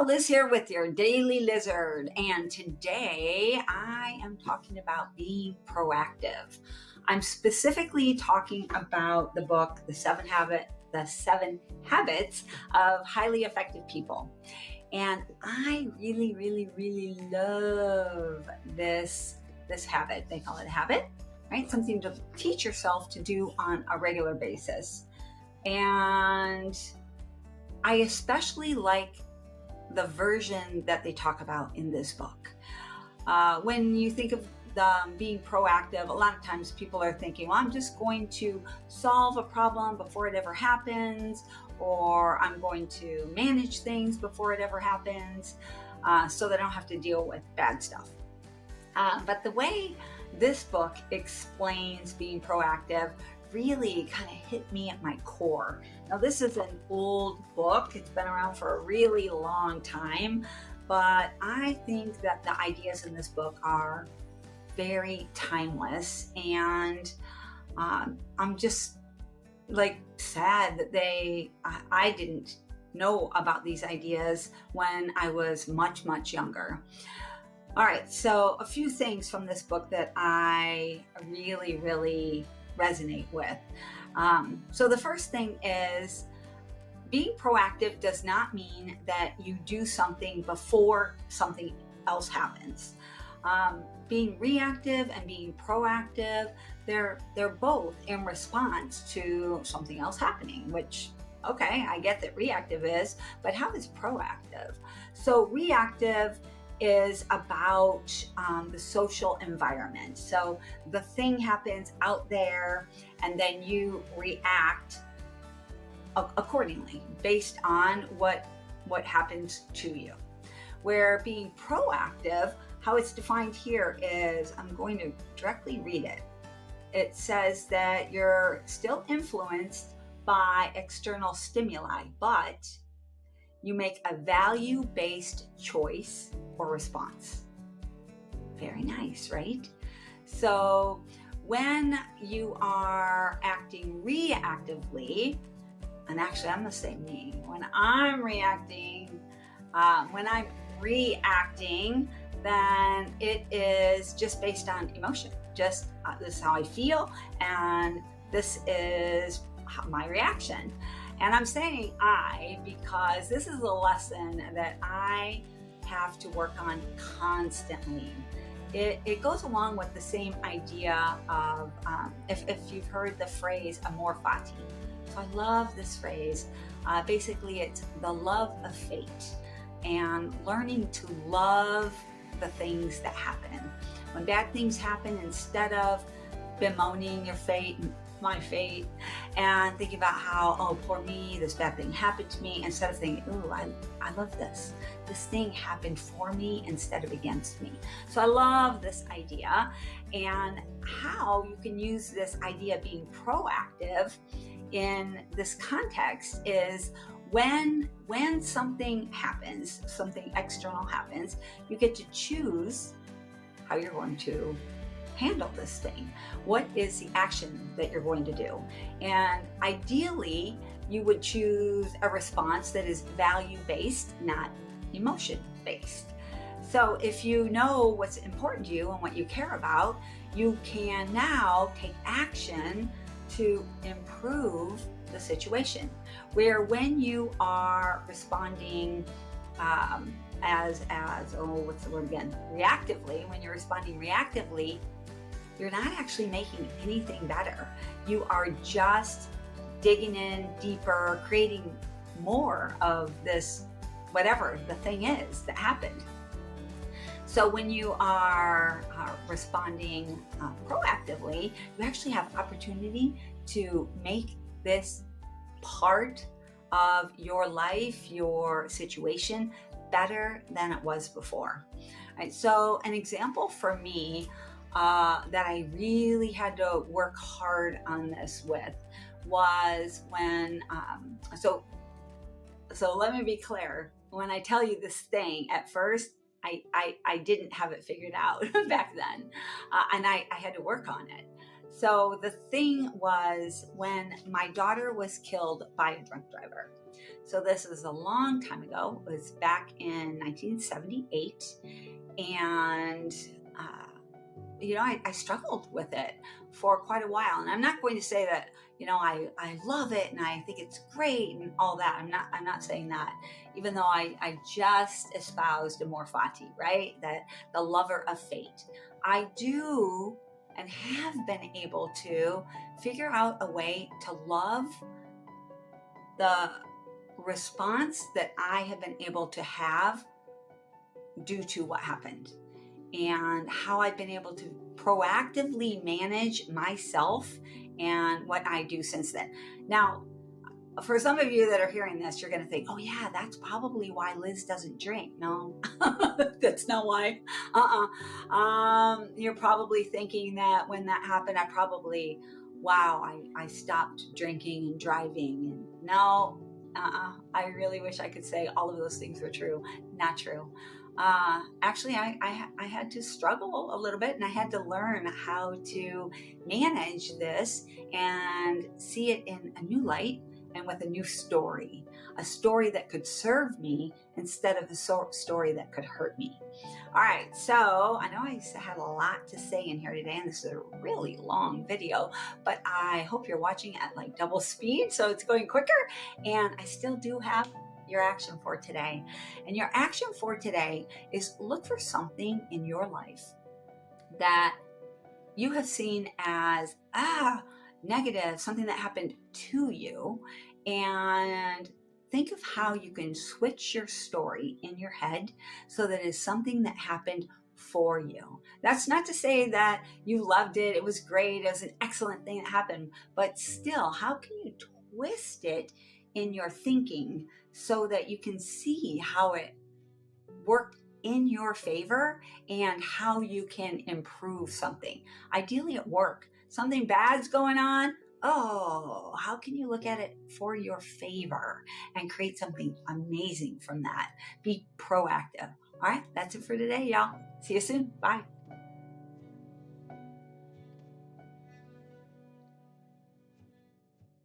Liz here with your Daily Lizard, and today I am talking about being proactive. I'm specifically talking about the book, The Seven Habits of Highly Effective People. And I really, really, really love this habit. They call it a habit, right? Something to teach yourself to do on a regular basis. And I especially like the version that they talk about in this book. When you think of being proactive, a lot of times people are thinking, well, I'm just going to solve a problem before it ever happens, or I'm going to manage things before it ever happens, so that I don't have to deal with bad stuff. But the way this book explains being proactive really kind of hit me at my core. Now, this is an old book. It's been around for a really long time, but I think that the ideas in this book are very timeless, and I'm just sad that I didn't know about these ideas when I was much, much younger. All right, so a few things from this book that I really, really resonate with. So the first thing is, being proactive does not mean that you do something before something else happens. Being reactive and being proactive, they're both in response to something else happening, which, okay, I get that reactive is, but how is proactive? So reactive is about the social environment. So the thing happens out there, and then you react accordingly based on what happens to you. Where being proactive, how it's defined here is, I'm going to directly read it. It says that you're still influenced by external stimuli, but you make a value-based choice or response. Very nice, right? So when you are acting reactively, and actually I'm gonna say me, when I'm reacting, then it is just based on emotion. Just this is how I feel, and this is my reaction. And I'm saying because this is a lesson that I have to work on constantly. It goes along with the same idea of, if you've heard the phrase amor fati. So I love this phrase. Basically, it's the love of fate, and learning to love the things that happen. When bad things happen, instead of bemoaning your fate, my fate, and thinking about how, oh, poor me, this bad thing happened to me, instead of thinking, ooh, I love this. This thing happened for me instead of against me. So I love this idea, and how you can use this idea of being proactive in this context is when something happens, something external happens, you get to choose how you're going to handle this thing. What is the action that you're going to do? And ideally, you would choose a response that is value-based, not emotion-based. So if you know what's important to you and what you care about, you can now take action to improve the situation. Where when you are responding reactively, when you're responding reactively, you're not actually making anything better. You are just digging in deeper, creating more of this, whatever the thing is that happened. So when you are responding proactively, you actually have opportunity to make this part of your life, your situation, better than it was before. All right, so an example for me that I really had to work hard on this with was when, so let me be clear. When I tell you this thing, at first, I didn't have it figured out back then, and I had to work on it. So the thing was when my daughter was killed by a drunk driver. So this is a long time ago. It was back in 1978. And, I struggled with it for quite a while. And I'm not going to say that, I love it and I think it's great and all that. I'm not saying that, even though I just espoused amor fati, right? That the lover of fate. I do and have been able to figure out a way to love the response that I have been able to have due to what happened, and how I've been able to proactively manage myself and what I do since then. Now, for some of you that are hearing this, you're going to think, oh, yeah, that's probably why Liz doesn't drink. No, that's not why. You're probably thinking that when that happened, I stopped drinking and driving. And no, I really wish I could say all of those things were true. Not true. Actually, I had to struggle a little bit, and I had to learn how to manage this and see it in a new light and with a new story, a story that could serve me instead of a story that could hurt me. All right, so I know I had a lot to say in here today, and this is a really long video, but I hope you're watching at like double speed, so it's going quicker, and I still do have your action for today. And your action for today is look for something in your life that you have seen as negative, something that happened to you, and think of how you can switch your story in your head so that it's something that happened for you. That's not to say that you loved it, it was great, it was an excellent thing that happened, but still, how can you twist it in your thinking so that you can see how it worked in your favor and how you can improve something. Ideally at work, something bad's going on. Oh, how can you look at it for your favor and create something amazing from that? Be proactive. All right, that's it for today, y'all. See you soon. Bye.